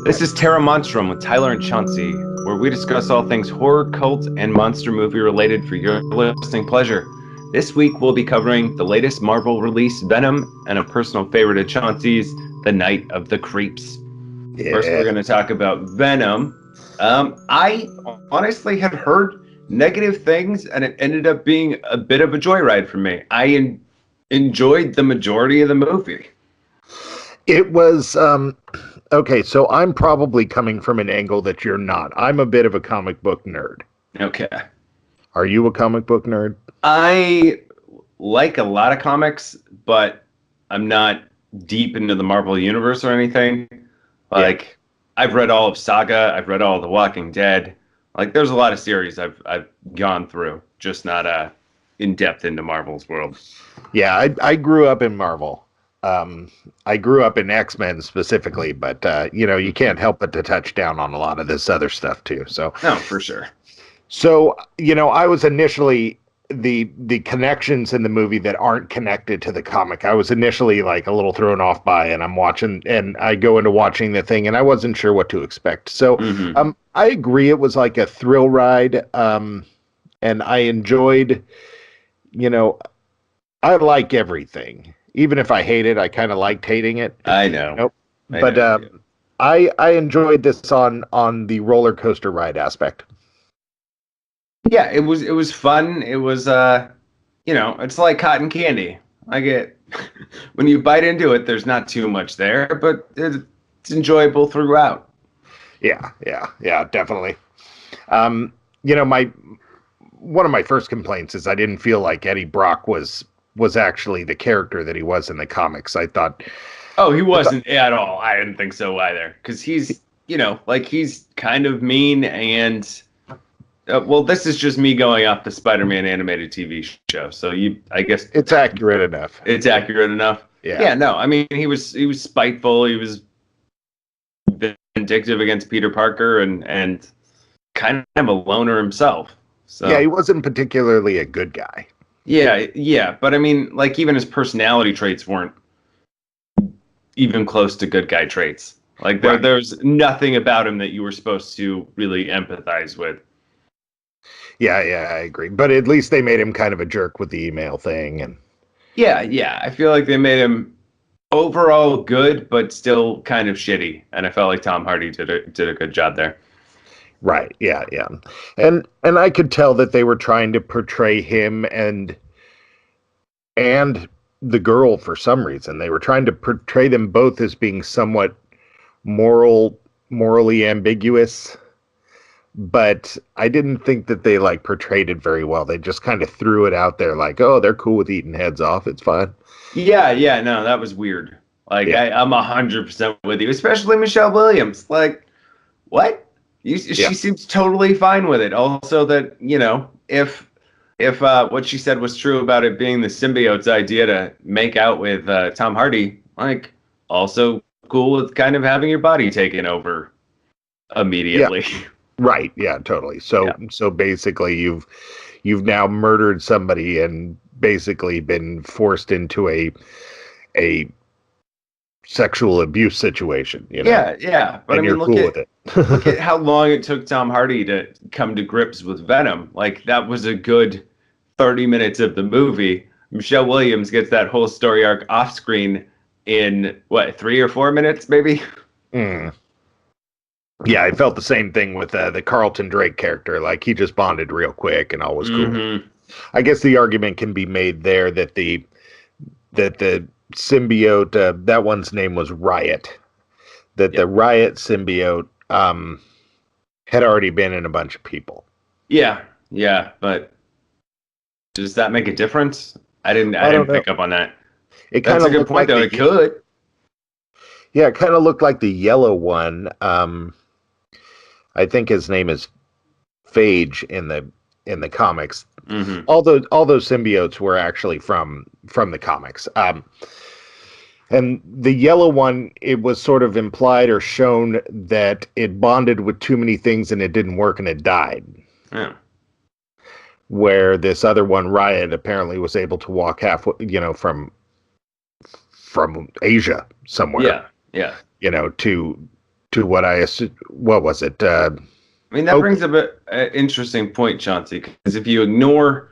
This is Terra Monstrum with Tyler and Chauncey, where we discuss all things horror, cult, and monster movie related for your listening pleasure. This week we'll be covering the latest Marvel release, Venom, and a personal favorite of Chauncey's, The Night of the Creeps. First, we're Yeah. going to talk about Venom. I honestly had heard negative things, and it ended up being a bit of a joyride for me. I enjoyed the majority of the movie. It was okay, so I'm probably coming from an angle that you're not. I'm a bit of a comic book nerd. Okay. Are you a comic book nerd? I like a lot of comics, but I'm not deep into the Marvel universe or anything. Like, I've read all of Saga, I've read all of The Walking Dead. Like, there's a lot of series I've gone through, just not in depth into Marvel's world. Yeah, I grew up in Marvel. I grew up in X-Men specifically, but you can't help but to touch down on a lot of this other stuff too. So No, for sure. So, I was initially the connections in the movie that aren't connected to the comic. I was initially like a little thrown off by, and I'm watching, and I go into watching the thing, and I wasn't sure what to expect. So, I agree, it was like a thrill ride, and I enjoyed. I like everything, even if I hate it. I kind of liked hating it. I know. Nope. But I enjoyed this on the roller coaster ride aspect. Yeah, it was fun. It was it's like cotton candy. I get when you bite into it, there's not too much there, but it's enjoyable throughout. Yeah, definitely. My one of my first complaints is I didn't feel like Eddie Brock was actually the character that he was in the comics. I thought, oh, he wasn't at all. I didn't think so either, because he's he's kind of mean and. Well, this is just me going off the Spider-Man animated TV show. So I guess it's accurate enough. It's accurate enough. Yeah. Yeah. No, I mean, he was spiteful. He was vindictive against Peter Parker and kind of a loner himself. So yeah, he wasn't particularly a good guy. Yeah. But I mean, like, even his personality traits weren't even close to good guy traits. Like there's nothing about him that you were supposed to really empathize with. Yeah, I agree. But at least they made him kind of a jerk with the email thing, and yeah. I feel like they made him overall good, but still kind of shitty. And I felt like Tom Hardy did a good job there. Right. Yeah. And I could tell that they were trying to portray him and the girl for some reason. They were trying to portray them both as being somewhat morally ambiguous. But I didn't think that they portrayed it very well. They just kind of threw it out there like, oh, they're cool with eating heads off. It's fine. Yeah, no, that was weird. Like, yeah. I'm 100% with you, especially Michelle Williams. Like, what? She seems totally fine with it. Also, that if what she said was true about it being the symbiote's idea to make out with Tom Hardy, like, also cool with kind of having your body taken over immediately. Yeah. Right. Yeah, totally. So basically you've now murdered somebody and basically been forced into a sexual abuse situation, Yeah. But and I mean, you're cool with it. Look at how long it took Tom Hardy to come to grips with Venom. Like, that was a good 30 minutes of the movie. Michelle Williams gets that whole story arc off screen in 3 or 4 minutes, maybe? Yeah, I felt the same thing with the Carlton Drake character. Like, he just bonded real quick and all was cool. I guess the argument can be made there that the symbiote, that one's name was Riot, that the Riot symbiote had already been in a bunch of people. Yeah, but does that make a difference? I didn't pick up on that. That's a good point, though. It could. Yeah, it kind of looked like the yellow one. I think his name is Phage in the comics. All those symbiotes were actually from the comics. And the yellow one, it was sort of implied or shown that it bonded with too many things and it didn't work and it died. Yeah. Where this other one, Riot, apparently was able to walk halfway, from Asia somewhere. Yeah. To what I assume. What was it? I mean, that brings up an interesting point, Chauncey, because if you ignore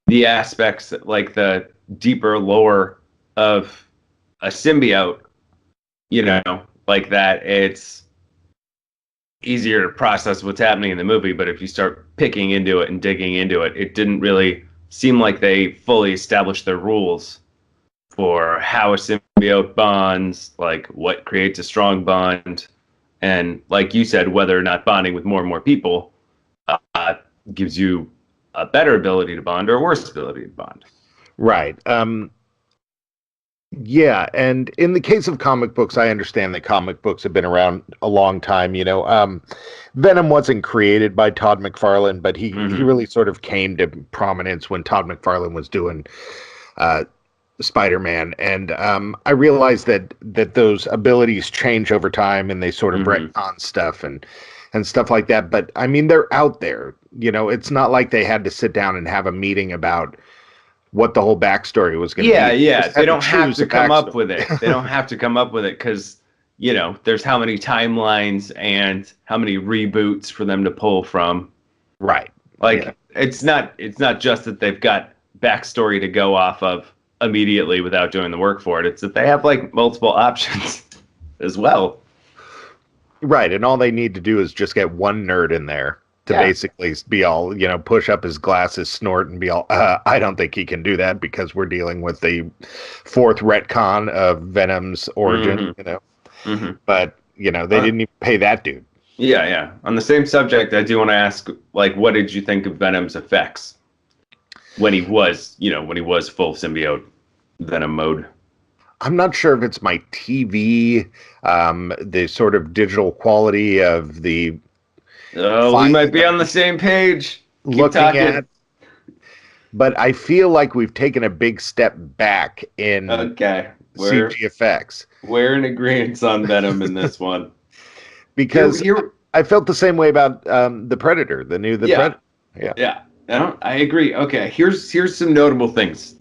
the aspects like the deeper lore of a symbiote, like that, it's easier to process what's happening in the movie. But if you start picking into it and digging into it, it didn't really seem like they fully established their rules for how a symbiote bonds, like what creates a strong bond, and like you said, whether or not bonding with more and more people gives you a better ability to bond or a worse ability to bond. Right. Yeah, and in the case of comic books, I understand that comic books have been around a long time. Venom wasn't created by Todd McFarlane, but he really sort of came to prominence when Todd McFarlane was doing Spider-Man, and I realized that those abilities change over time, and they sort of retcon stuff and stuff like that. But I mean, they're out there. It's not like they had to sit down and have a meeting about what the whole backstory was going to be. Yeah. They don't have to come up with it. They don't have to come up with it because, there's how many timelines and how many reboots for them to pull from. Right. It's not just that they've got backstory to go off of immediately without doing the work for it. It's that they have multiple options as well. Right. And all they need to do is just get one nerd in there to basically be all, push up his glasses, snort, and be all, I don't think he can do that because we're dealing with the fourth retcon of Venom's origin, But, they didn't even pay that dude. Yeah. On the same subject, I do want to ask, what did you think of Venom's effects when he was full symbiote Venom mode? I'm not sure if it's my TV, the sort of digital quality of the... we might be on the same page. Looking at, but I feel like we've taken a big step back in CG effects. We're in agreement on Venom in this one, because I felt the same way about the Predator, Predator. Yeah. I agree. Okay, here's some notable things.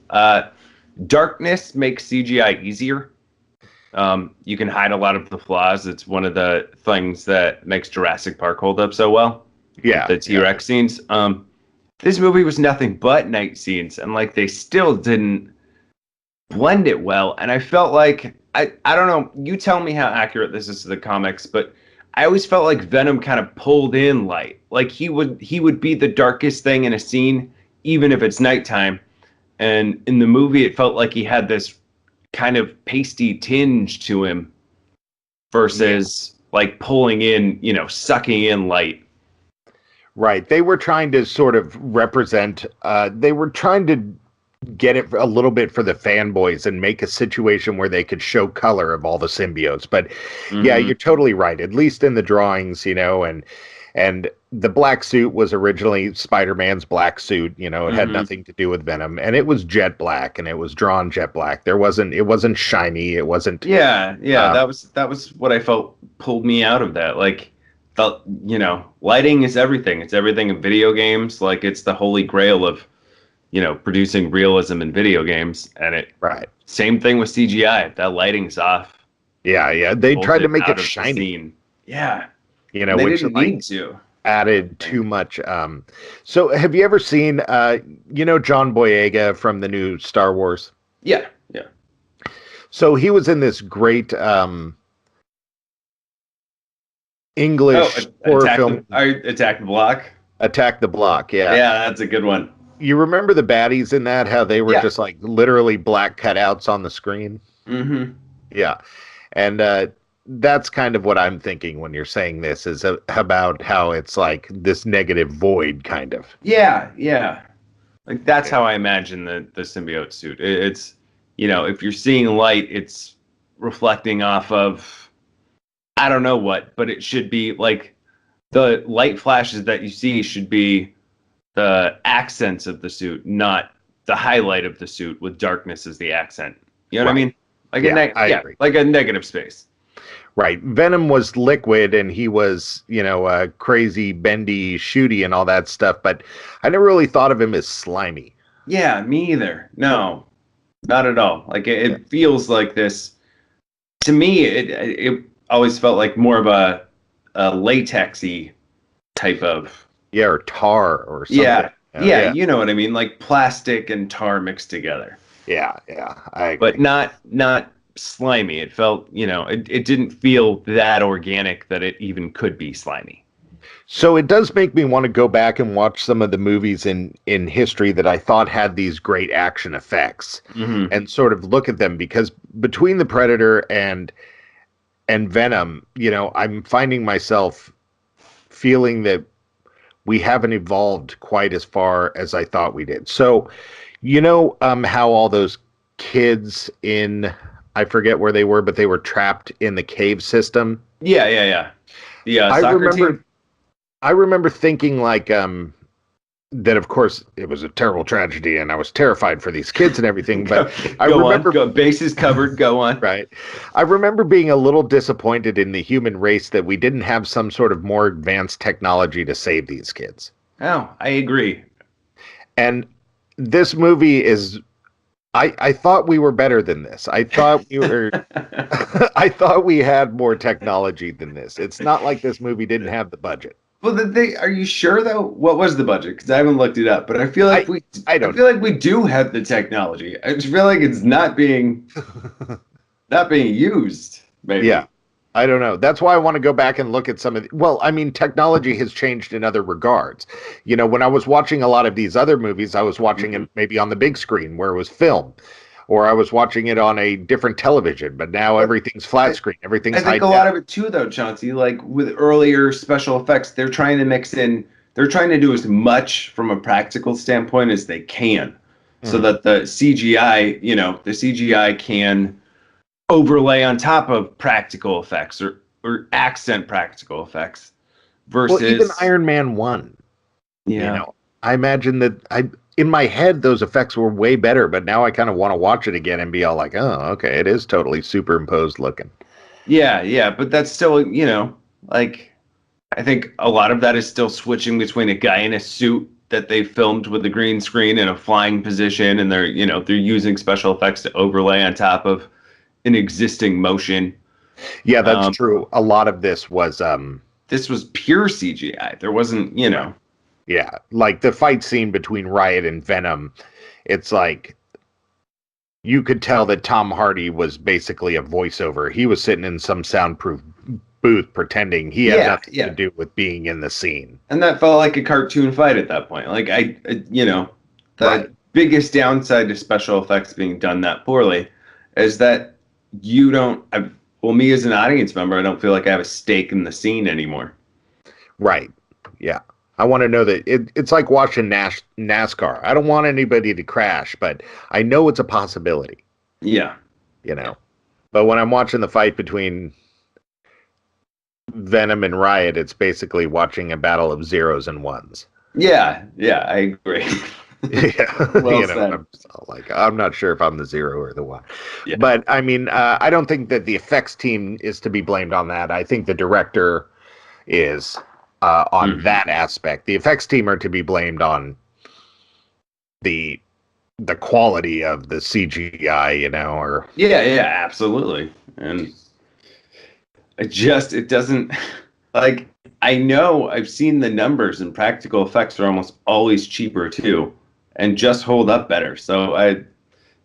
Darkness makes CGI easier. You can hide a lot of the flaws. It's one of the things that makes Jurassic Park hold up so well. Yeah. The T-Rex scenes. This movie was nothing but night scenes, and they still didn't blend it well. And I felt like, I don't know, you tell me how accurate this is to the comics, but I always felt like Venom kind of pulled in light. He would be the darkest thing in a scene, even if it's nighttime. And in the movie, it felt like he had this kind of pasty tinge to him versus pulling in, sucking in light. Right. They were trying to sort of represent, they were trying to get it a little bit for the fanboys and make a situation where they could show color of all the symbiotes. But yeah, you're totally right. At least in the drawings, and the black suit was originally Spider-Man's black suit. It had nothing to do with Venom, and it was jet black, and it was drawn jet black. It wasn't shiny. It wasn't. Yeah. That was what I felt pulled me out of that. Lighting is everything. It's everything in video games. It's the holy grail of, producing realism in video games. And same thing with CGI. If that lighting's off. Yeah. They tried to make it shiny. Yeah. They which didn't need to. Added too much. So have you ever seen, John Boyega from the new Star Wars? Yeah. So he was in this great English horror film. Attack the Block? Attack the Block, yeah. Yeah, that's a good one. You remember the baddies in that? How they were just literally black cutouts on the screen? Mm-hmm. Yeah. And that's kind of what I'm thinking when you're saying this, is about how it's this negative void kind of. Yeah. That's how I imagine the symbiote suit. It's, if you're seeing light, it's reflecting off of, I don't know what, but it should be the light flashes that you see should be the accents of the suit, not the highlight of the suit with darkness as the accent. You know what I mean? I agree. Like a negative space. Right. Venom was liquid, and he was, crazy, bendy, shooty, and all that stuff. But I never really thought of him as slimy. Yeah, me either. No, not at all. It feels like this. To me, always felt like more of a latexy type of. Yeah, or tar or something. Yeah, you know what I mean, like plastic and tar mixed together. Yeah, I agree. But not slimy. It felt, it didn't feel that organic that it even could be slimy. So it does make me want to go back and watch some of the movies in history that I thought had these great action effects, Mm-hmm. and sort of look at them, because between the Predator and Venom, I'm finding myself feeling that we haven't evolved quite as far as I thought we did. So, how all those kids in, I forget where they were, but they were trapped in the cave system. Yeah. The I soccer remember, team. I remember thinking like, that of course it was a terrible tragedy and I was terrified for these kids and everything, but I remember bases covered, go on. Right. I remember being a little disappointed in the human race that we didn't have some sort of more advanced technology to save these kids. Oh, I agree. And this movie is, I thought we were better than this. I thought we were I thought we had more technology than this. It's not like this movie didn't have the budget. Well, are you sure though? What was the budget? Because I haven't looked it up, but I feel like I feel like we do have the technology. I just feel like it's not being used. Maybe. Yeah, I don't know. That's why I want to go back and look at some of well, I mean, technology has changed in other regards. When I was watching a lot of these other movies, I was watching it maybe on the big screen where it was film, or I was watching it on a different television, but now everything's flat screen. Everything's I think a lot of it too, though, Chauncey, like with earlier special effects, they're trying to do as much from a practical standpoint as they can, so that the CGI can overlay on top of practical effects or accent practical effects versus even Iron Man 1. Yeah. I imagine that in my head those effects were way better, but now I kind of want to watch it again and be all like, oh, okay, it is totally superimposed looking. Yeah, but that's still, like I think a lot of that is still switching between a guy in a suit that they filmed with a green screen in a flying position, and they're using special effects to overlay on top of an existing motion. Yeah, that's true. A lot of this was pure CGI. There wasn't, Yeah, like the fight scene between Riot and Venom, it's like you could tell that Tom Hardy was basically a voiceover. He was sitting in some soundproof booth pretending he had nothing to do with being in the scene. And that felt like a cartoon fight at that point. Like the biggest downside to special effects being done that poorly is that me as an audience member, I don't feel like I have a stake in the scene anymore. Right. Yeah. I want to know that it's like watching NASCAR. I don't want anybody to crash, but I know it's a possibility. Yeah. But when I'm watching the fight between Venom and Riot, it's basically watching a battle of zeros and ones. Yeah, I agree. Yeah. Well said. I'm not sure if I'm the zero or the one. Yeah. But I mean, I don't think that the effects team is to be blamed on that. I think the director is on that aspect. The effects team are to be blamed on the quality of the CGI, or yeah, absolutely. And it doesn't, like, I know I've seen the numbers, and practical effects are almost always cheaper too, and just hold up better. So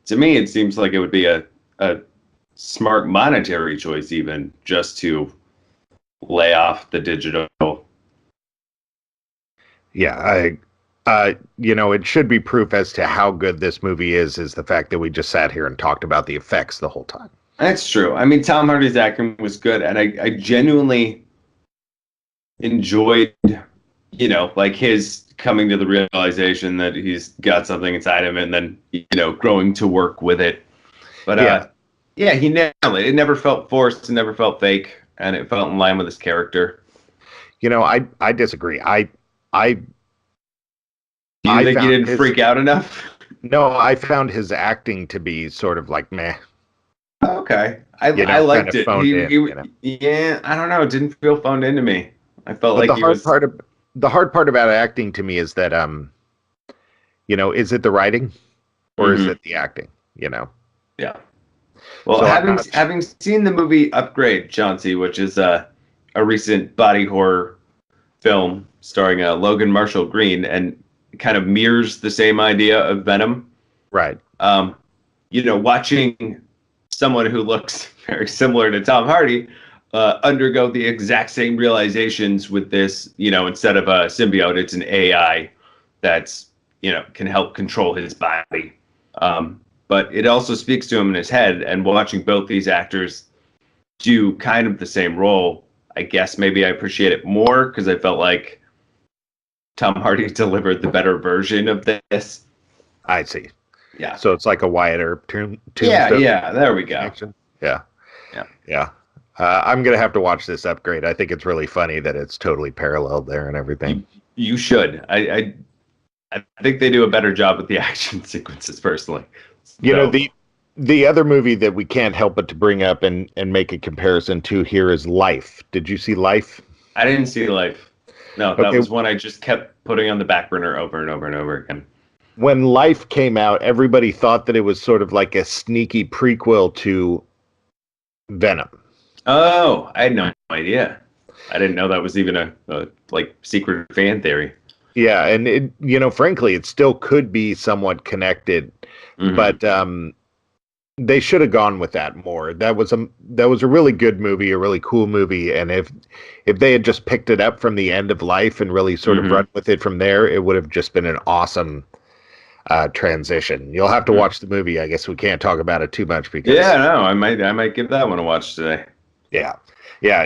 to me, it seems like it would be a smart monetary choice, even just to lay off the digital. Yeah, it should be proof as to how good this movie is the fact that we just sat here and talked about the effects the whole time. That's true. I mean, Tom Hardy's acting was good, and I genuinely enjoyed, like his coming to the realization that he's got something inside him, and then, growing to work with it. But he nailed it. It never felt forced, it never felt fake, and it felt in line with his character. I disagree. Do you think he didn't freak out enough? No, I found his acting to be sort of like meh. Okay. I liked it. Yeah, I don't know. It didn't feel phoned in to me. I felt like the hard part about acting to me is that is it the writing or is it the acting? Yeah. Well, So having seen the movie Upgrade, Chauncey, which is a recent body horror film starring Logan Marshall Green, and kind of mirrors the same idea of Venom. right. Watching someone who looks very similar to Tom Hardy undergo the exact same realizations with this, instead of a symbiote, it's an AI that's, can help control his body. But it also speaks to him in his head, and watching both these actors do kind of the same role, I guess maybe I appreciate it more because I felt like Tom Hardy delivered the better version of this. I see. Yeah. So it's like a Wyatt Earp Tombstone. Yeah. There we go. Connection. Yeah. Yeah. Yeah. I'm gonna have to watch this Upgrade. I think it's really funny that it's totally paralleled there and everything. You should. I think they do a better job with the action sequences personally. The other movie that we can't help but to bring up and make a comparison to here is Life. Did you see Life? I didn't see Life. No, that was one I just kept putting on the back burner over and over and over again. When Life came out, everybody thought that it was sort of like a sneaky prequel to Venom. Oh, I had no idea. I didn't know that was even a secret fan theory. Yeah, and it, frankly, it still could be somewhat connected, but they should have gone with that more. That was a really good movie, a really cool movie, and if they had just picked it up from the end of Life and really sort of run with it from there, it would have just been an awesome transition. You'll have to watch the movie. I guess we can't talk about it too much because I might give that one a watch today. Yeah,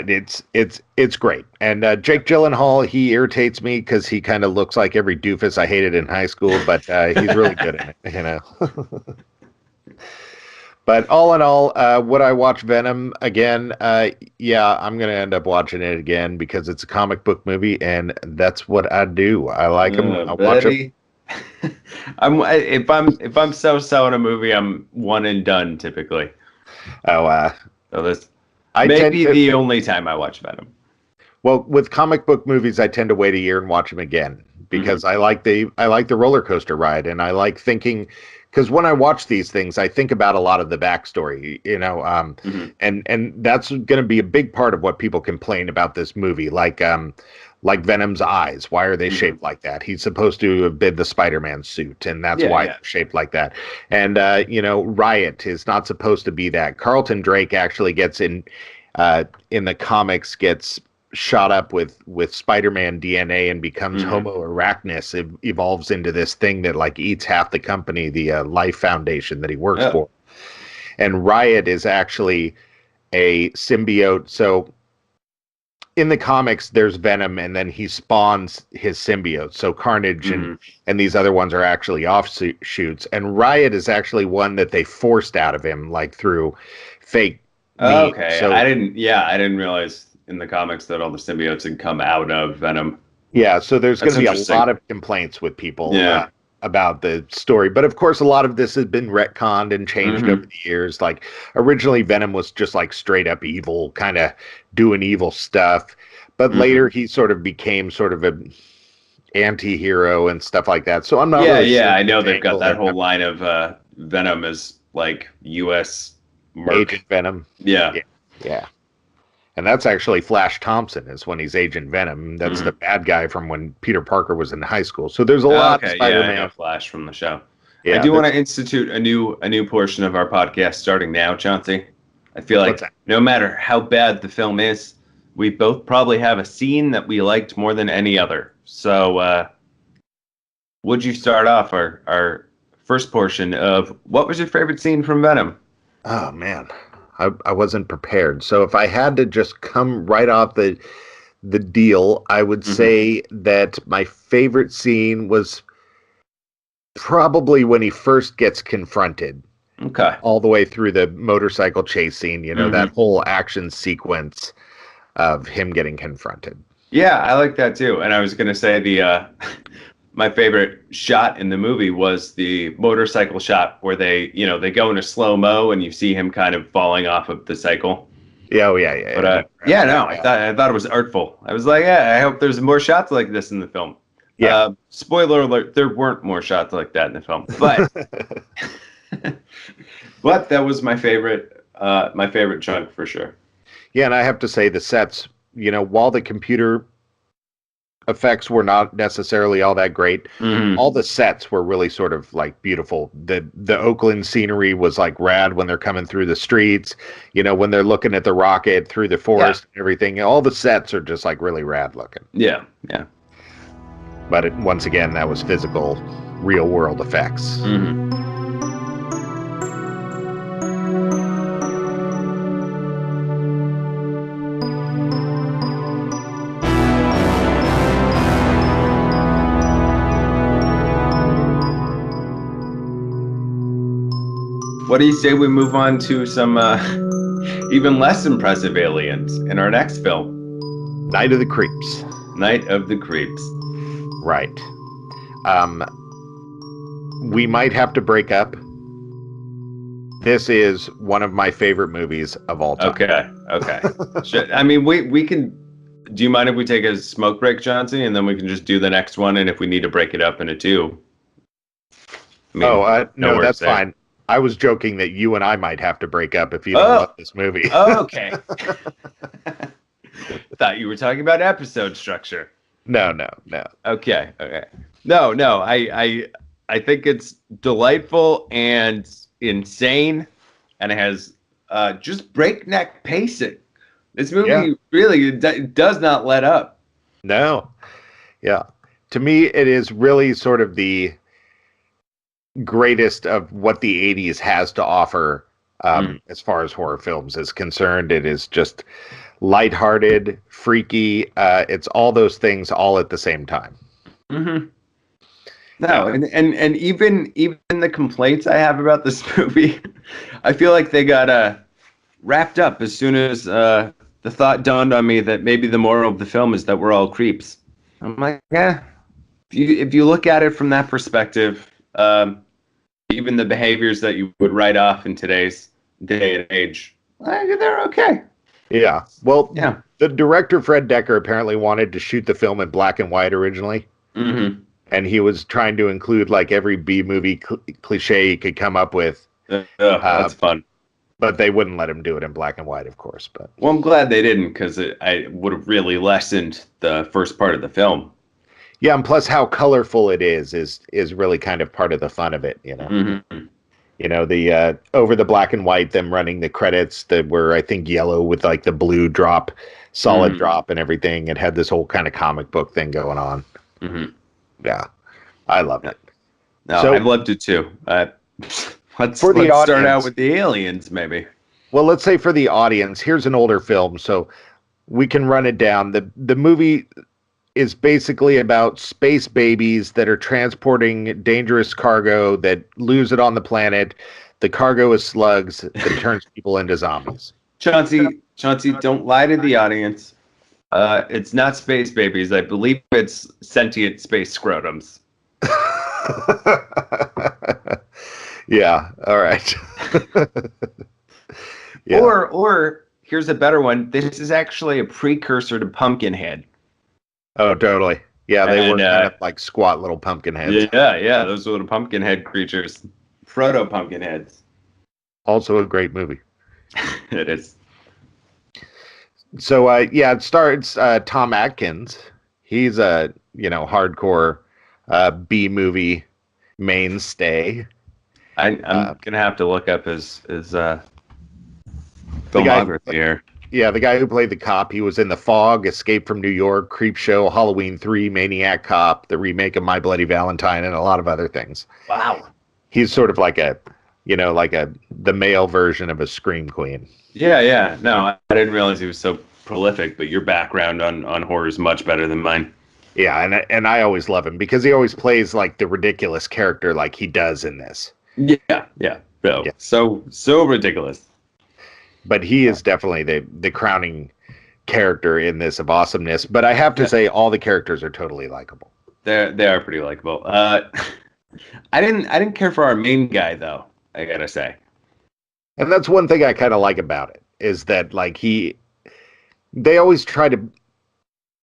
it's great. And Jake Gyllenhaal, he irritates me because he kind of looks like every doofus I hated in high school, but he's really good in it, But all in all, would I watch Venom again? Yeah, I'm gonna end up watching it again because it's a comic book movie, and that's what I do. I like them. I watch them. If I'm so in a movie, I'm one and done typically. So this may be the only time I watch Venom. Well, with comic book movies, I tend to wait a year and watch them again because I like the roller coaster ride, and I like thinking. Because when I watch these things, I think about a lot of the backstory, and that's going to be a big part of what people complain about this movie, like Venom's eyes. Why are they shaped like that? He's supposed to have been the Spider-Man suit, and that's why they're shaped like that. And Riot is not supposed to be that. Carlton Drake actually gets in the comics gets shot up with Spider-Man DNA and becomes Homo arachnus. It evolves into this thing that eats half the company, the Life Foundation that he works for. And Riot is actually a symbiote. So in the comics, there's Venom, and then he spawns his symbiote. So Carnage and these other ones are actually offshoots. And Riot is actually one that they forced out of him, through fake. Okay, so, I didn't realize in the comics that all the symbiotes had come out of Venom. Yeah, so there's going to be a lot of complaints with people about the story. But of course, a lot of this has been retconned and changed over the years. Originally, Venom was just straight up evil, kind of doing evil stuff. But later, he sort of became sort of an anti-hero and stuff like that. So I'm not really sure I know they've got that whole line of Venom as U.S. Agent Venom. Yeah. And that's actually Flash Thompson is when he's Agent Venom. That's the bad guy from when Peter Parker was in high school. So there's a lot of Spider-Man. I know Flash from the show. Yeah, I do want to institute a new portion of our podcast starting now, Chauncey. I feel like no matter how bad the film is, we both probably have a scene that we liked more than any other. So would you start off our first portion of what was your favorite scene from Venom? Oh, man. I wasn't prepared. So if I had to just come right off the deal, I would say that my favorite scene was probably when he first gets confronted. Okay. All the way through the motorcycle chase scene, that whole action sequence of him getting confronted. Yeah, I like that too. And I was going to say my favorite shot in the movie was the motorcycle shot where they go into slow-mo and you see him kind of falling off of the cycle. Yeah, yeah. But I thought it was artful. I was like, I hope there's more shots like this in the film. Yeah. Spoiler alert, there weren't more shots like that in the film. But But that was my favorite chunk for sure. Yeah, and I have to say the sets, while the computer effects were not necessarily all that great, all the sets were really sort of like beautiful. The Oakland scenery was like rad when they're coming through the streets, when they're looking at the rocket through the forest and everything. All the sets are just like really rad looking. Yeah, yeah. But once again, that was physical, real world effects. What do you say we move on to some even less impressive aliens in our next film? Night of the Creeps. Night of the Creeps. Right. We might have to break up. This is one of my favorite movies of all time. Okay. I mean, we can. Do you mind if we take a smoke break, Chauncey, and then we can just do the next one? And if we need to break it up into two. I mean, no, that's fine. I was joking that you and I might have to break up if you don't love this movie. Okay. Thought you were talking about episode structure. No. Okay. No. I think it's delightful and insane, and it has just breakneck pacing. This movie really does not let up. No. Yeah. To me, it is really sort of the greatest of what the 80s has to offer as far as horror films is concerned. It is just lighthearted, freaky. It's all those things all at the same time. No, and even the complaints I have about this movie, I feel like they got wrapped up as soon as the thought dawned on me that maybe the moral of the film is that we're all creeps. I'm like, yeah. If you look at it from that perspective, even the behaviors that you would write off in today's day and age, they're okay. Yeah. Well, the director, Fred Decker, apparently wanted to shoot the film in black and white originally. And he was trying to include like every B-movie cliche he could come up with. That's fun. But they wouldn't let him do it in black and white, of course. But well, I'm glad they didn't, because I would have really lessened the first part of the film. Yeah, and plus how colorful it is really kind of part of the fun of it, The over the black and white, them running the credits that were, I think, yellow with like the blue drop, solid drop and everything. It had this whole kind of comic book thing going on. Yeah, I loved it. No, I loved it too. Let's start out with the aliens, maybe. Well, let's say for the audience, here's an older film, so we can run it down. The movie is basically about space babies that are transporting dangerous cargo that lose it on the planet. The cargo is slugs that turns people into zombies. Chauncey, don't lie to the audience. It's not space babies. I believe it's sentient space scrotums. Yeah. All right. Yeah. Or here's a better one. This is actually a precursor to Pumpkinhead. Oh, totally. Yeah, they were kind of like squat little pumpkin heads. Yeah. Those little pumpkin head creatures. Proto pumpkin heads. Also a great movie. It is. So, it starts Tom Atkins. He's a, hardcore B-movie mainstay. I'm going to have to look up his filmography here. Yeah, the guy who played the cop, he was in The Fog, Escape from New York, Creepshow, Halloween 3, Maniac Cop, the remake of My Bloody Valentine, and a lot of other things. Wow. He's sort of like the male version of a Scream Queen. Yeah. No, I didn't realize he was so prolific, but your background on horror is much better than mine. Yeah, and I always love him because he always plays like the ridiculous character like he does in this. Yeah. So ridiculous. But he is definitely the crowning character in this of awesomeness. But I have to say, all the characters are totally likable. They are pretty likable. I didn't care for our main guy though. I gotta say. And that's one thing I kind of like about it is that like they always try to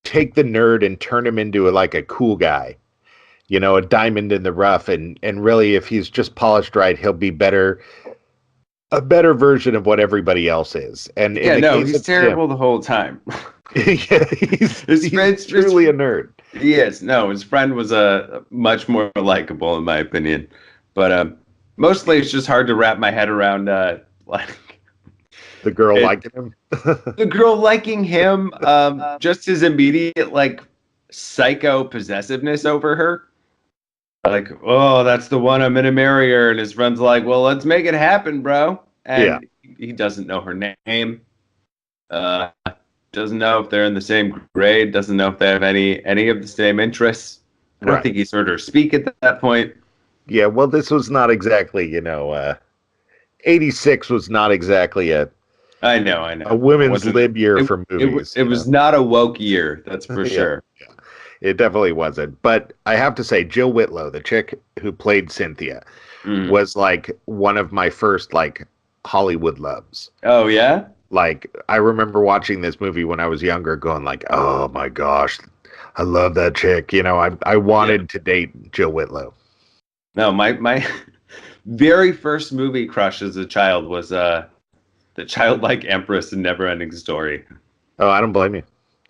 take the nerd and turn him into a cool guy. a diamond in the rough, and really, if he's just polished right, he'll be a better version of what everybody else is. And in Yeah, the no, case he's of Tim, terrible the whole time. yeah, he's truly a nerd. Yes, no, his friend was much more likable in my opinion, but mostly it's just hard to wrap my head around like The girl it, liking him. the girl liking him, just his immediate like psycho possessiveness over her. Like, oh, that's the one I'm gonna marry her, and his friend's like, well, let's make it happen, bro. Yeah. And he doesn't know her name. Uh, doesn't know if they're in the same grade. Doesn't know if they have any of the same interests. I don't think he's heard her speak at that point. Yeah, well, this was not exactly, 86 was not exactly I know. a women's lib year for movies. It was not a woke year, that's for sure. Yeah, it definitely wasn't. But I have to say, Jill Whitlow, the chick who played Cynthia, was like one of my first like Hollywood loves. Oh yeah? Like, I remember watching this movie when I was younger, going like, "Oh my gosh, I love that chick." I wanted to date Jill Whitlow. No, my very first movie crush as a child was the childlike empress in Neverending Story. Oh, I don't blame you.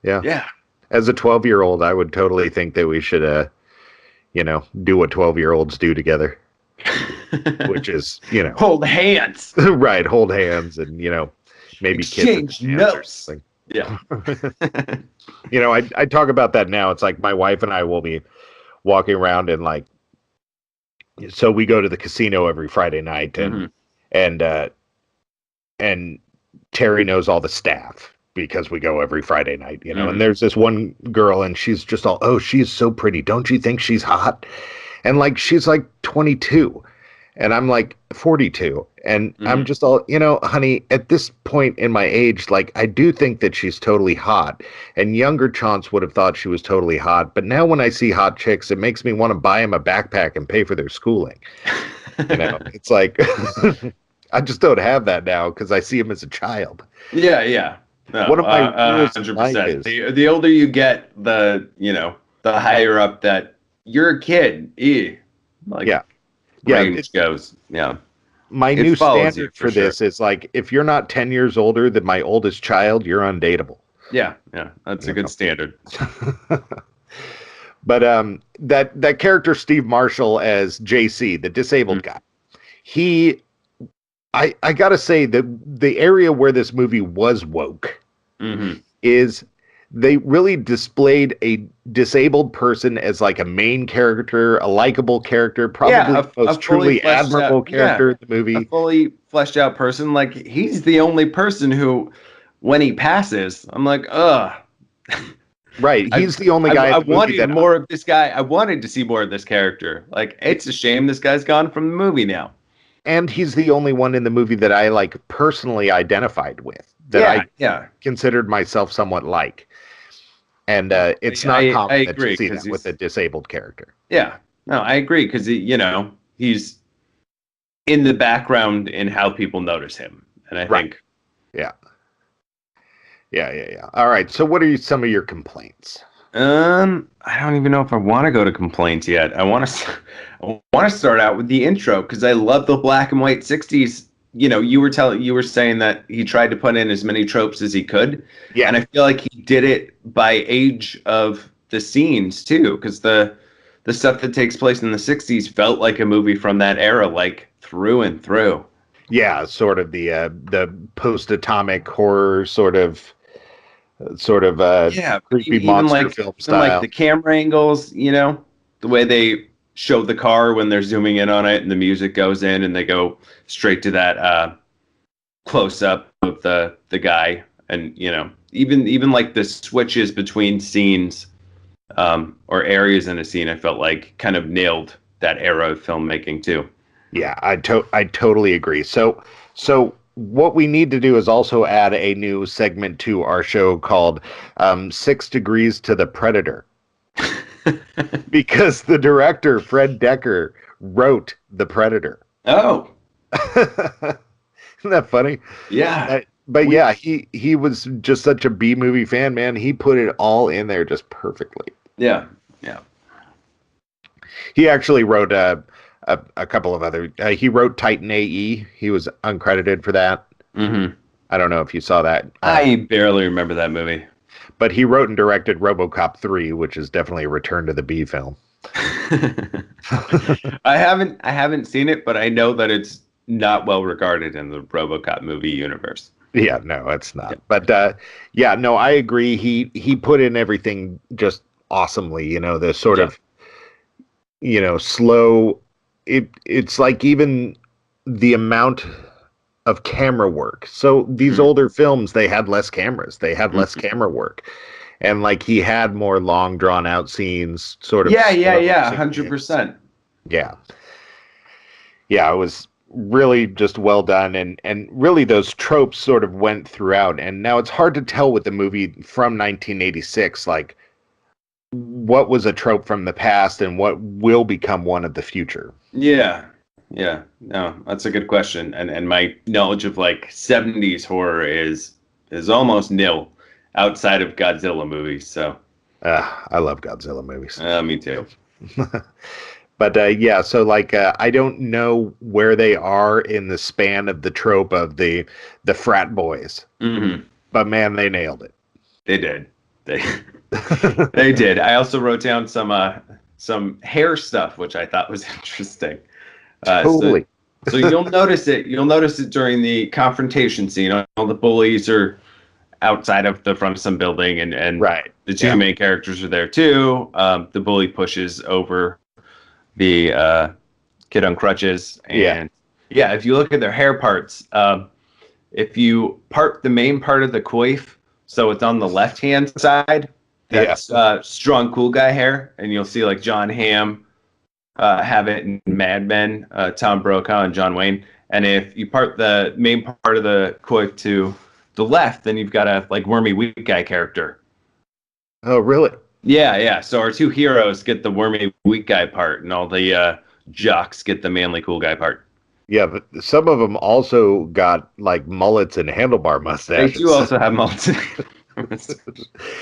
Yeah. Yeah. As a 12-year-old, I would totally think that we should, do what 12-year-olds do together, which is, hold hands. Right, hold hands, and maybe exchange notes. Yeah. I talk about that now. It's like my wife and I will be walking around and like, so we go to the casino every Friday night, and Terry knows all the staff because we go every Friday night, and there's this one girl and she's just all, oh, she's so pretty. Don't you think she's hot? And like, she's like 22 and I'm like 42. And I'm just all, honey, at this point in my age, like, I do think that she's totally hot, and younger Chance would have thought she was totally hot. But now when I see hot chicks, it makes me want to buy them a backpack and pay for their schooling. It's like, I just don't have that now because I see him as a child. Yeah, yeah. No, one of my rules in life is the older you get, the higher up that you're a kid. Range goes. Yeah. My new standard for this is like, if you're not 10 years older than my oldest child, you're undateable. Yeah, that's a good standard. But that character Steve Marshall as JC, the disabled guy, I gotta say that the area where this movie was woke is they really displayed a disabled person as like a main character, a likable character, probably the most truly admirable character in the movie. A fully fleshed out person. Like, he's the only person who, when he passes, I'm like, ugh. Right, he's the only guy. I wanted more of this guy. I wanted to see more of this character. Like, it's a shame this guy's gone from the movie now. And he's the only one in the movie that I like personally identified with, that I considered myself somewhat like. And it's not common that you see that with a disabled character. Yeah, no, I agree, because he's in the background in how people notice him, and I think, yeah. All right, so what are some of your complaints? I don't even know if I want to go to complaints yet. I want to start out with the intro, because I love the black and white 60s. You were saying that he tried to put in as many tropes as he could. Yeah. And I feel like he did it by age of the scenes too, because the stuff that takes place in the 60s felt like a movie from that era, like through and through. Yeah, sort of the post-atomic horror sort of creepy monster film style. Like the camera angles, the way they show the car when they're zooming in on it and the music goes in and they go straight to that close up of the guy, and even like the switches between scenes or areas in a scene, I felt like kind of nailed that era of filmmaking too. Yeah, I totally agree. So what we need to do is also add a new segment to our show called 6 Degrees to the Predator. Because the director, Fred Decker, wrote The Predator. Oh. Isn't that funny? Yeah. But yeah, he was just such a B-movie fan, man. He put it all in there just perfectly. Yeah. He actually wrote a couple of other. He wrote Titan AE. He was uncredited for that. Mm-hmm. I don't know if you saw that. I barely remember that movie. But he wrote and directed RoboCop 3, which is definitely a return to the B film. I haven't seen it, but I know that it's not well regarded in the RoboCop movie universe. Yeah, no, it's not. Yeah. But yeah, no, I agree. He put in everything just awesomely. You know, the sort of, you know, slow. It's like even the amount of camera work. So these older films, they had less cameras. They had less camera work. And like he had more long drawn out scenes, sort of. Yeah, 100%. Yeah. Yeah, it was really just well done, and really those tropes sort of went throughout. And now it's hard to tell with the movie from 1986, like what was a trope from the past and what will become one of the future. Yeah. No, that's a good question. And my knowledge of like 70s horror is almost nil outside of Godzilla movies. So I love Godzilla movies. Me too. But yeah, so like I don't know where they are in the span of the trope of the frat boys. Mm-hmm. But man, they nailed it. They did. They did. I also wrote down some hair stuff, which I thought was interesting. Totally. So you'll notice it. You'll notice it during the confrontation scene. All the bullies are outside of the front of some building, and right. The two main characters are there too. The bully pushes over the kid on crutches, and if you look at their hair parts, if you part the main part of the coif, so it's on the left hand side, that's strong cool guy hair, and you'll see like John Hamm have it in Mad Men, Tom Brokaw and John Wayne. And if you part the main part of the coif to the left, then you've got a like wormy weak guy character. Oh, really? Yeah. So our two heroes get the wormy weak guy part, and all the jocks get the manly cool guy part. Yeah, but some of them also got like mullets and handlebar mustaches. They do also have mullets.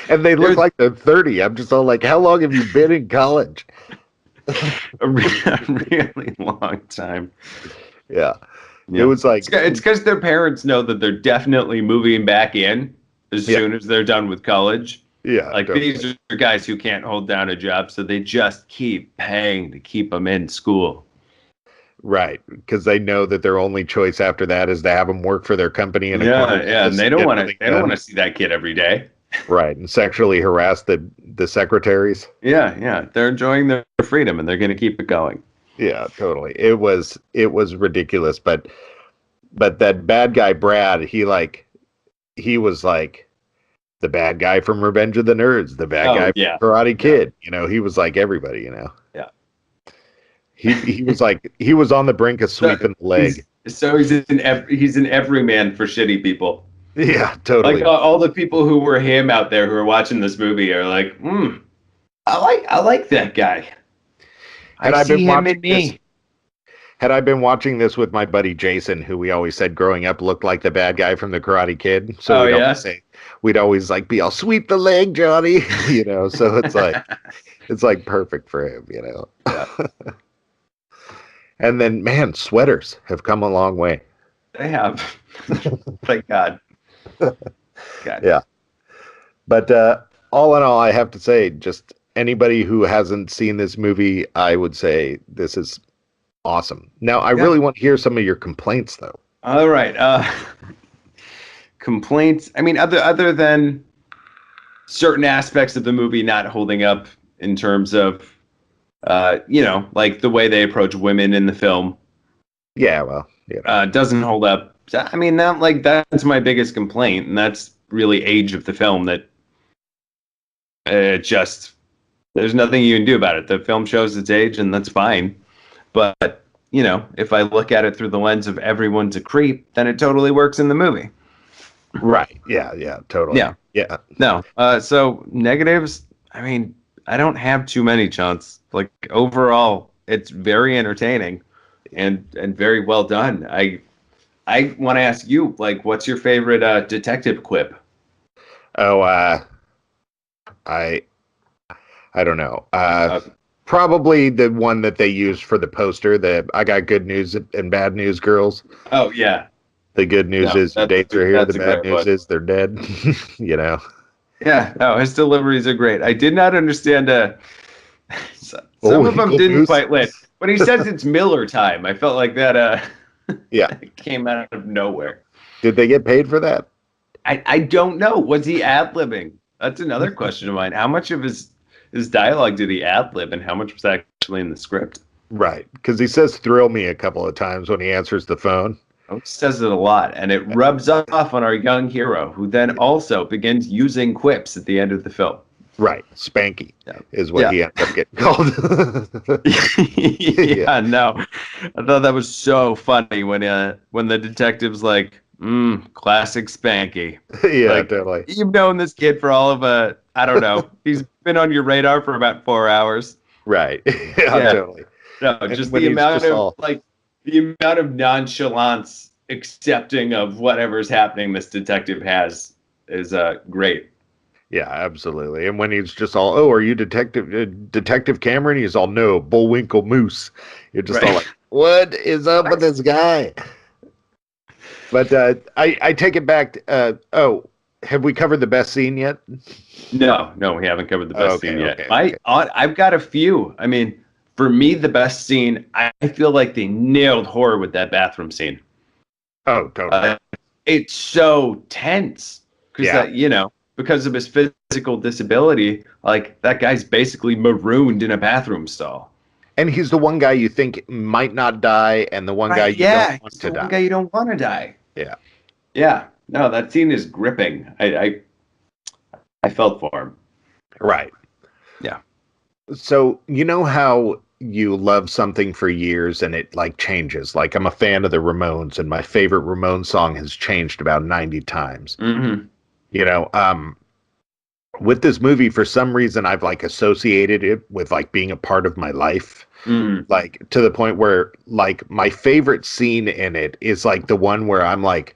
And they look like they're 30. I'm just all like, how long have you been in college? a really long time. Yeah. It was like... It's because their parents know that they're definitely moving back in as soon as they're done with college. Yeah. Like these are guys who can't hold down a job, so they just keep paying to keep them in school. Right, because they know that their only choice after that is to have them work for their company. And and they don't want to. They don't want to see that kid every day. Right, and sexually harass the secretaries. Yeah, they're enjoying their freedom, and they're going to keep it going. Yeah, totally. It was ridiculous, but that bad guy Brad, he was like the bad guy from Revenge of the Nerds, the bad guy from Karate Kid. You know, he was like everybody. You know. Yeah. He was like he was on the brink of sweeping the leg. He's an everyman for shitty people. Yeah, totally. Like all the people who were him out there who are watching this movie are like, I like that guy. I see him in me. Had I been watching this with my buddy Jason, who we always said growing up looked like the bad guy from the Karate Kid, so we'd always like be all sweep the leg, Johnny, you know. So it's like perfect for him, you know. Yeah. And then, man, sweaters have come a long way. They have. Thank God. Yeah. But all in all, I have to say, just anybody who hasn't seen this movie, I would say this is awesome. Now, I really want to hear some of your complaints, though. All right. Complaints. I mean, other than certain aspects of the movie not holding up in terms of, like the way they approach women in the film. Yeah, well, doesn't hold up. I mean, that's my biggest complaint, and that's really age of the film. That there's nothing you can do about it. The film shows its age, and that's fine. But if I look at it through the lens of everyone's a creep, then it totally works in the movie. Right. Yeah. Totally. Yeah. No. So negatives. I mean, I don't have too many, Chance. Like overall, it's very entertaining and very well done. I want to ask you, like, what's your favorite detective quip? Oh, I don't know. Probably the one that they used for the poster, the I got good news and bad news girls. Oh yeah. The good news No, is your dates are here. The that's bad exactly news what. is they're dead. You know. Yeah, no, his deliveries are great. I did not understand some of them Bullwinkle didn't moose. quite land. When he says it's Miller time, I felt like that Yeah. that came out of nowhere. Did they get paid for that? I don't know. Was he ad-libbing? That's another question of mine. How much of his dialogue did he ad-lib and how much was actually in the script? Right, because he says "thrill me" a couple of times when he answers the phone. He says it a lot, and it rubs off on our young hero, who then also begins using quips at the end of the film. Right, Spanky Yeah. is what he ends up getting called. Yeah, no, I thought that was so funny when the detective's like, classic Spanky. Yeah, Like, totally. you've known this kid for all of I don't know. He's been on your radar for about 4 hours. Right. Yeah, Yeah. totally. No, And just when the he's amount just of all the amount of nonchalance accepting of whatever's happening this detective has is great. yeah, absolutely. And when he's just all, oh, are you Detective Cameron? He's all, no, Bullwinkle Moose. You're just all Right. like, what is up with this guy? But I take it back. Have we covered the best scene yet? No, we haven't covered the best scene yet. Okay. I've got a few. I mean, for me, the best scene, I feel like they nailed horror with that bathroom scene. Oh, totally. It's so tense because of his physical disability, like that guy's basically marooned in a bathroom stall. And he's the one guy you think might not die, and the one guy you don't want to die. One guy you don't want to die. Yeah. Yeah. No, that scene is gripping. I felt for him. Right. Yeah. So you know how you love something for years and it like changes. Like I'm a fan of the Ramones, and my favorite Ramones song has changed about 90 times. Mm-hmm. You know, with this movie, for some reason, I've like associated it with like being a part of my life. Mm-hmm. Like to the point where like my favorite scene in it is like the one where I'm like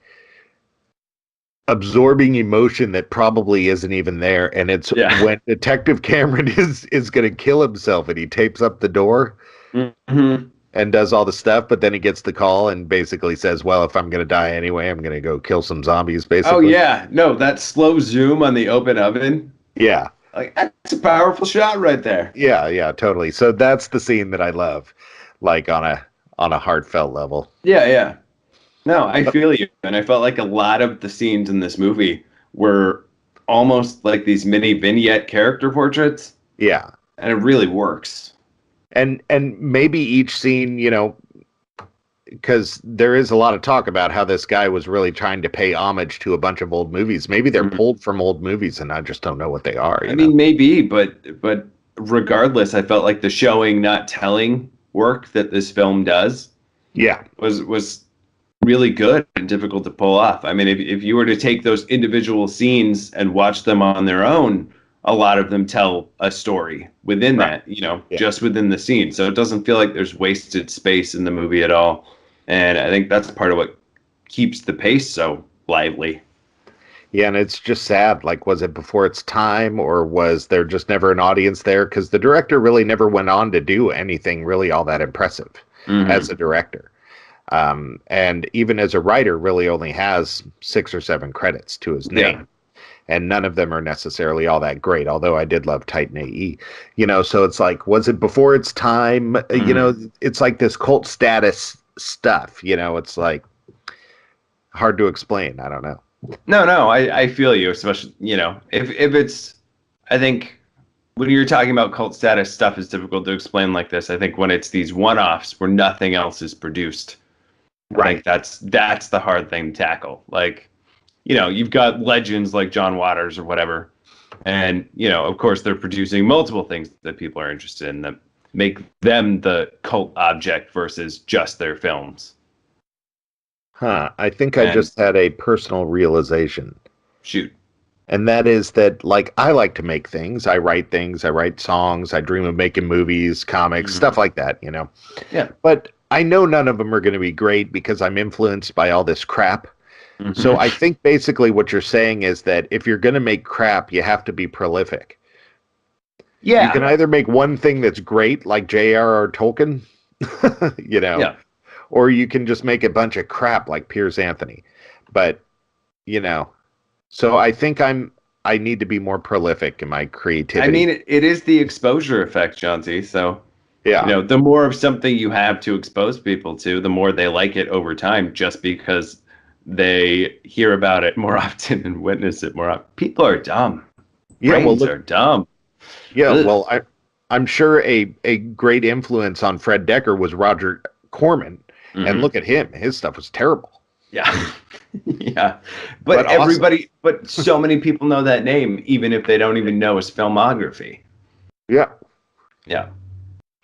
absorbing emotion that probably isn't even there, and it's when Detective Cameron is going to kill himself, and he tapes up the door and does all the stuff, but then he gets the call and basically says, well, if I'm going to die anyway, I'm going to go kill some zombies, basically. Oh yeah, no, that slow zoom on the open oven, like that's a powerful shot right there. Yeah, totally. So that's the scene that I love, like on a heartfelt level. Yeah. No, I feel you. And I felt like a lot of the scenes in this movie were almost like these mini vignette character portraits. Yeah. And it really works. And maybe each scene, you know, because there is a lot of talk about how this guy was really trying to pay homage to a bunch of old movies. Maybe they're pulled from old movies and I just don't know what they are. I mean, maybe, but regardless, I felt like the showing, not telling work that this film does was really good and difficult to pull off. I mean, if you were to take those individual scenes and watch them on their own, a lot of them tell a story within that, just within the scene. So it doesn't feel like there's wasted space in the movie at all. And I think that's part of what keeps the pace so lively. Yeah, and it's just sad. Like, was it before its time, or was there just never an audience there? Because the director really never went on to do anything really all that impressive as a director. And even as a writer, really only has 6 or 7 credits to his name. And none of them are necessarily all that great, although I did love Titan AE. So it's like, was it before its time? It's like this cult status stuff. It's like hard to explain. I don't know. No, I feel you, especially, if it's, I think when you're talking about cult status, stuff is difficult to explain like this. I think when it's these one-offs where nothing else is produced, I think that's the hard thing to tackle. Like, you've got legends like John Waters or whatever, and, of course they're producing multiple things that people are interested in that make them the cult object versus just their films. I think I just had a personal realization. Shoot. And that is that, like, I like to make things. I write things. I write songs. I dream of making movies, comics, stuff like that, Yeah. But I know none of them are going to be great because I'm influenced by all this crap. So I think basically what you're saying is that if you're going to make crap, you have to be prolific. You can either make one thing that's great, like J.R.R. Tolkien, Yeah. or you can just make a bunch of crap like Piers Anthony. But, so I think I need to be more prolific in my creativity. I mean, it is the exposure effect, John C. So, the more of something you have to expose people to, the more they like it over time, just because they hear about it more often and witness it more often. People are dumb. Brains are dumb. Yeah, Ugh. Well, I'm sure a great influence on Fred Dekker was Roger Corman. Mm-hmm. And look at him. His stuff was terrible. Yeah. Yeah. But everybody, but so many people know that name, even if they don't even know his filmography. Yeah. Yeah.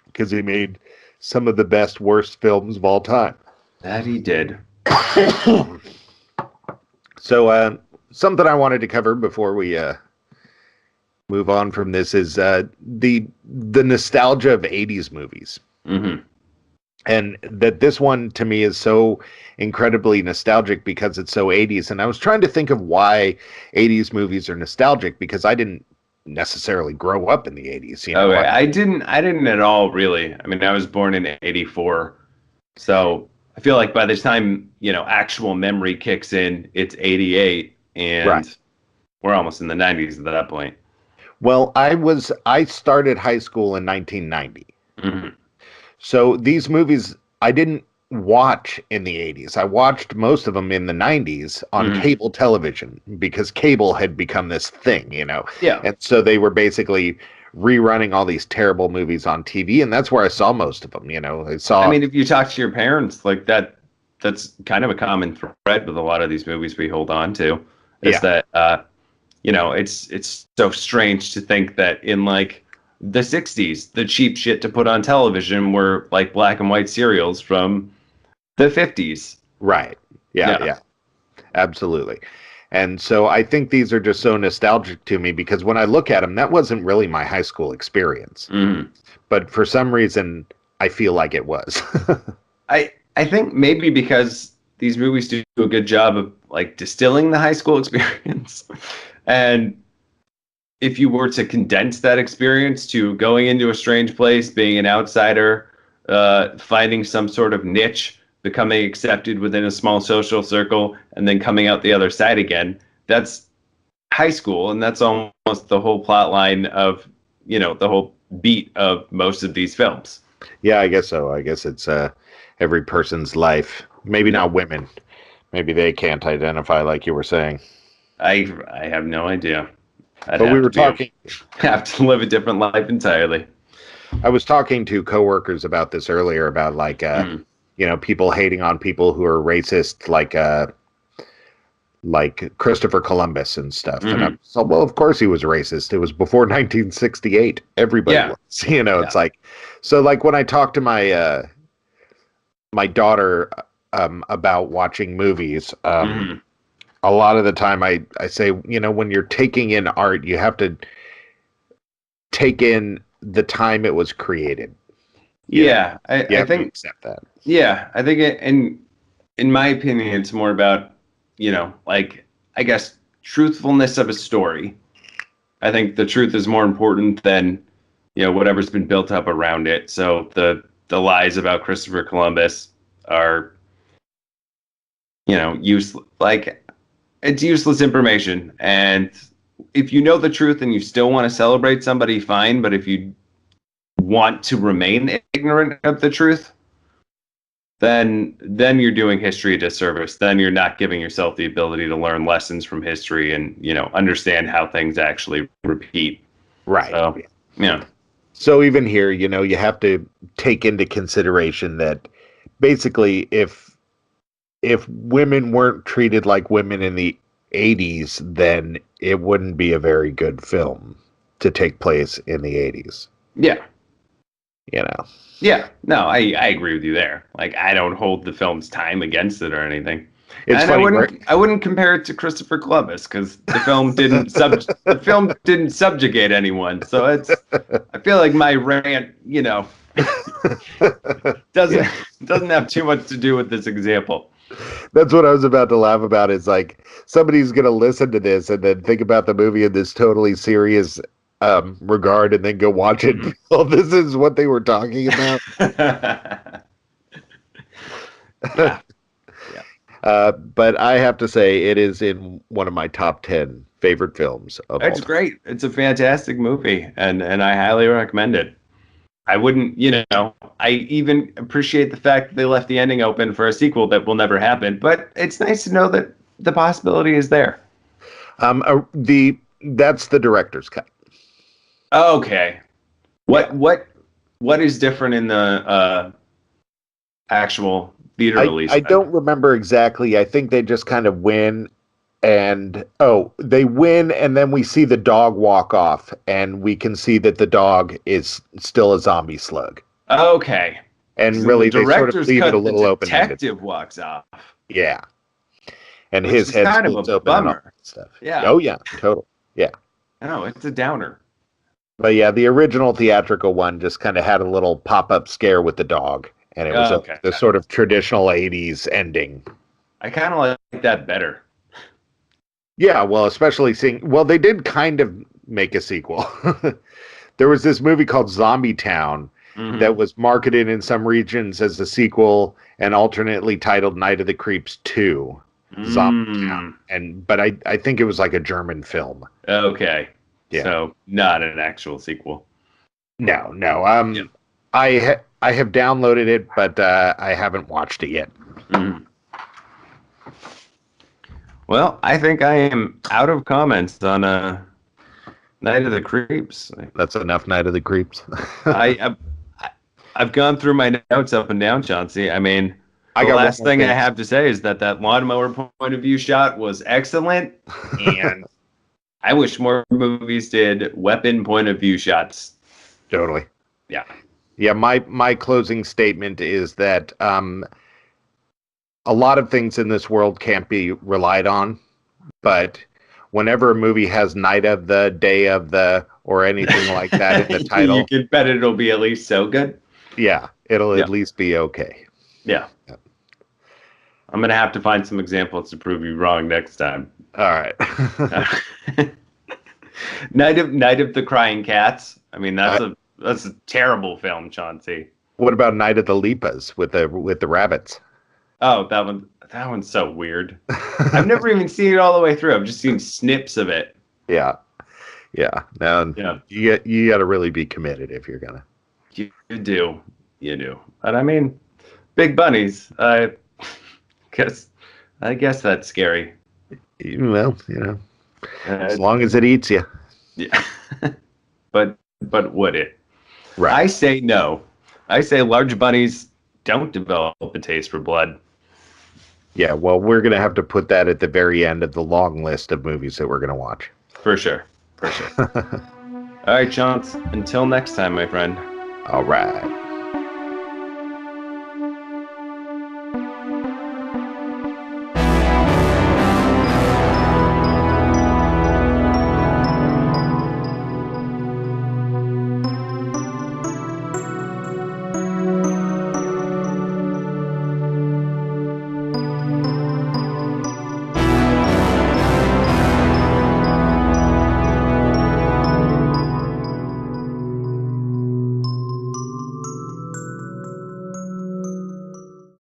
Because he made some of the best, worst films of all time. That he did. So, something I wanted to cover before we move on from this is the nostalgia of 80s movies. Mm-hmm. And that this one to me is so incredibly nostalgic because it's so 80s. And I was trying to think of why 80s movies are nostalgic, because I didn't necessarily grow up in the 80s. Okay, I didn't at all, really. I mean, I was born in 84. So I feel like by the time, actual memory kicks in, it's 88. And we're almost in the 90s at that point. Well, I started high school in 1990. Mm-hmm. So these movies I didn't watch in the 80s. I watched most of them in the 90s on cable television, because cable had become this thing, Yeah. And so they were basically rerunning all these terrible movies on TV, and that's where I saw most of them, I mean, if you talk to your parents, like that's kind of a common thread with a lot of these movies we hold on to, is that it's so strange to think that in like the 60s, the cheap shit to put on television were like black and white serials from the 50s. Right. Yeah. Absolutely. And so I think these are just so nostalgic to me, because when I look at them, that wasn't really my high school experience. Mm-hmm. But for some reason, I feel like it was. I think maybe because these movies do a good job of like distilling the high school experience. And if you were to condense that experience to going into a strange place, being an outsider, finding some sort of niche, becoming accepted within a small social circle, and then coming out the other side again, that's high school. And that's almost the whole plot line of, the whole beat of most of these films. Yeah, I guess so. I guess it's every person's life. Maybe not women. Maybe they can't identify like you were saying. I have no idea. But we were talking. Have to live a different life entirely. I was talking to coworkers about this earlier, about like, people hating on people who are racist, like Christopher Columbus and stuff. Mm-hmm. And I'm so, well, of course he was racist. It was before 1968. Everybody was, it's like, so like when I talk to my, my daughter, about watching movies, a lot of the time I say, when you're taking in art, you have to take in the time it was created. I think accept that. Yeah, I think in my opinion, it's more about, I guess, truthfulness of a story. I think the truth is more important than, whatever's been built up around it. So the lies about Christopher Columbus are, useless. Like, it's useless information. And if you know the truth and you still want to celebrate somebody, fine. But if you want to remain ignorant of the truth, then you're doing history a disservice. Then you're not giving yourself the ability to learn lessons from history and, understand how things actually repeat. Right. So, So even here, you have to take into consideration that basically if women weren't treated like women in the 80s, then it wouldn't be a very good film to take place in the 80s. Yeah. Yeah, no, I agree with you there. Like, I don't hold the film's time against it or anything. It's and funny, I wouldn't compare it to Christopher Columbus, because the film didn't subjugate anyone. So I feel like my rant, doesn't have too much to do with this example. That's what I was about to laugh about. Is like somebody's going to listen to this and then think about the movie in this totally serious regard and then go watch it. Oh, this is what they were talking about. Yeah. But I have to say, it is in one of my top 10 favorite films of all It's time. great. It's a fantastic movie, and I highly recommend it. I wouldn't, I even appreciate the fact that they left the ending open for a sequel that will never happen, but it's nice to know that the possibility is there. That's the director's cut. Okay. What is different in the actual theater release? I don't remember exactly. I think they just kind of win they win, and then we see the dog walk off, and we can see that the dog is still a zombie slug. Okay. And really, the they sort of director's leave cut, it a little open-ended. The detective walks off. Yeah. And Which his is head kind of splits a open and all bummer. that stuff. Yeah. Oh, yeah. Total. Yeah. No, it's a downer. But yeah, the original theatrical one just kind of had a little pop-up scare with the dog. And it was the sort of traditional 80s ending. I kind of like that better. Yeah, well, especially they did kind of make a sequel. There was this movie called Zombie Town that was marketed in some regions as a sequel and alternately titled Night of the Creeps 2, Zombie Town. But I think it was like a German film. Okay. Yeah. So not an actual sequel. No. I have downloaded it, but I haven't watched it yet. Well, I think I am out of comments on Night of the Creeps. That's enough Night of the Creeps. I've gone through my notes up and down, Chauncey. I mean, the last thing I have to say is that lawnmower point of view shot was excellent, and I wish more movies did weapon point of view shots. Totally. Yeah. Yeah, my closing statement is that a lot of things in this world can't be relied on, but whenever a movie has night of the, day of the, or anything like that in the title, you can bet it'll be at least so good. Yeah, it'll at least be okay. Yeah. I'm going to have to find some examples to prove you wrong next time. All right. Night of the Crying Cats. I mean, that's a terrible film, Chauncey. What about Night of the Lipas with the rabbits? Oh, that one's so weird. I've never even seen it all the way through. I've just seen snips of it. Yeah. Now, you got to really be committed if you're gonna. You do. But I mean, big bunnies. I guess that's scary. Well, as long as it eats you. Yeah. But would it? Right. I say no. I say large bunnies don't develop a taste for blood. Yeah, well, we're going to have to put that at the very end of the long list of movies that we're going to watch. For sure. All right, Chance. Until next time, my friend. All right.